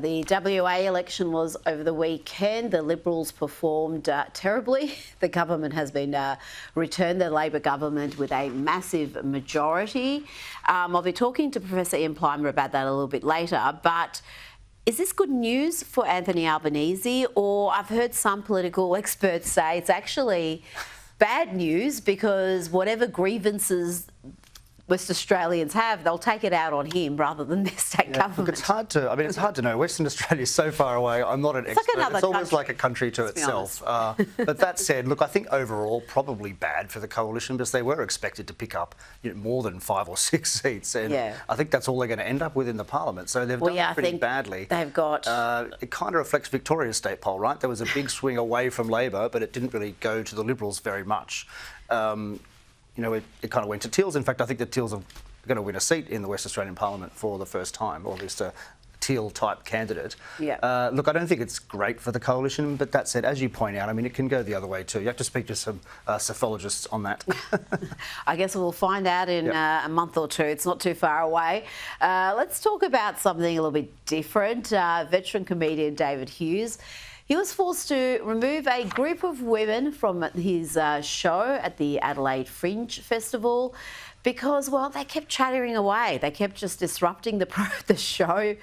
The WA election was over the weekend. The Liberals performed terribly. The government has been returned, the Labor government, with a massive majority. I'll be talking to Professor Ian Plimer about that a little bit later. But is this good news for Anthony Albanese? Or I've heard some political experts say it's actually bad news because whatever grievances West Australians have, they'll take it out on him rather than their state government. Look, it's hard to know. Western Australia is so far away. I'm not an expert. It's almost like a country to itself. But that said, look, I think overall probably bad for the coalition because they were expected to pick up more than 5 or 6 seats, and I think that's all they're going to end up with in the parliament. So they've done pretty badly. They've got. It kind of reflects Victoria's state poll, right? There was a big swing away from Labor, but it didn't really go to the Liberals very much. It kind of went to Teals. In fact, I think the Teals are going to win a seat in the West Australian Parliament for the first time, or at least a Teal-type candidate. Look, I don't think it's great for the coalition, but that said, as you point out, I mean, it can go the other way too. You have to speak to some psephologists on that. I guess we'll find out in a month or two. It's not too far away. Let's talk about something a little bit different. Veteran comedian David Hughes. He was forced to remove a group of women from his show at the Adelaide Fringe Festival because, well, they kept chattering away. They kept just disrupting the show,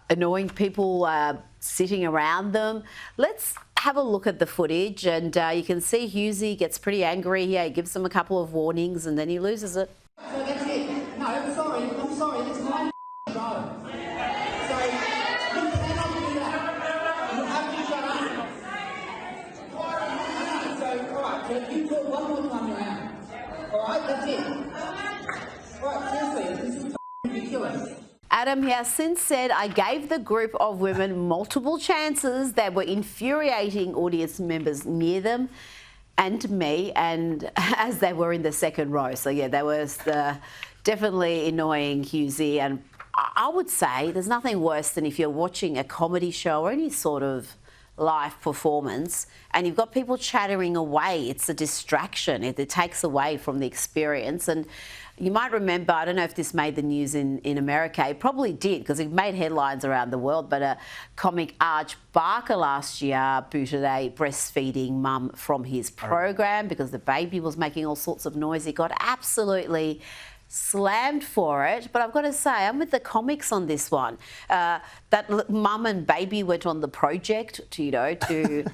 annoying people sitting around them. Let's have a look at the footage, and you can see Hughesy gets pretty angry here. He gives them a couple of warnings and then he loses it. So that's it. No, I'm sorry. It's my show. You talk one more time around. All right, that's it. All right, seriously, this is ridiculous. Adam has since said, I gave the group of women multiple chances. They were infuriating audience members near them and me, and as they were in the second row. So, yeah, that was definitely annoying Hughesy. And I would say there's nothing worse than if you're watching a comedy show or any sort of live performance and you've got people chattering away. It's a distraction. It takes away from the experience. And you might remember, I don't know if this made the news in America. It probably did because it made headlines around the world, but a comic Arch Barker last year booted a breastfeeding mum from his program because the baby was making all sorts of noise. He got absolutely slammed for it, but I've got to say I'm with the comics on this one. That mum and baby went on the project to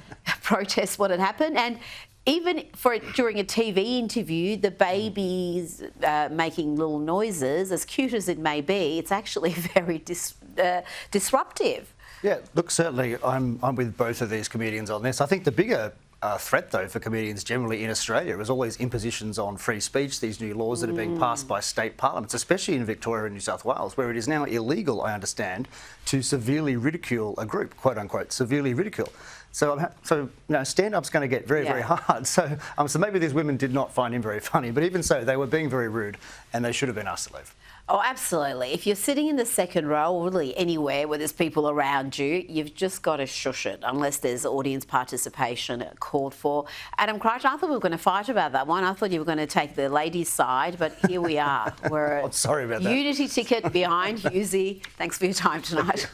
protest what had happened, and even during a TV interview, the baby's making little noises, as cute as it may be. It's actually very disruptive. Yeah, look, certainly I'm with both of these comedians on this. I think the bigger threat, though, for comedians generally in Australia is always impositions on free speech, these new laws that are being passed by state parliaments, especially in Victoria and New South Wales, where it is now illegal, I understand, to severely ridicule a group, quote unquote, severely ridicule. So stand-up's going to get very, very hard. So maybe these women did not find him very funny, but even so, they were being very rude and they should have been asked to leave. Oh, absolutely. If you're sitting in the second row, or really anywhere where there's people around you, you've just got to shush it unless there's audience participation called for. Adam Creighton, I thought we were going to fight about that one. I thought you were going to take the ladies' side, but here we are. We're sorry about that. Unity ticket behind Hughesy. Thanks for your time tonight.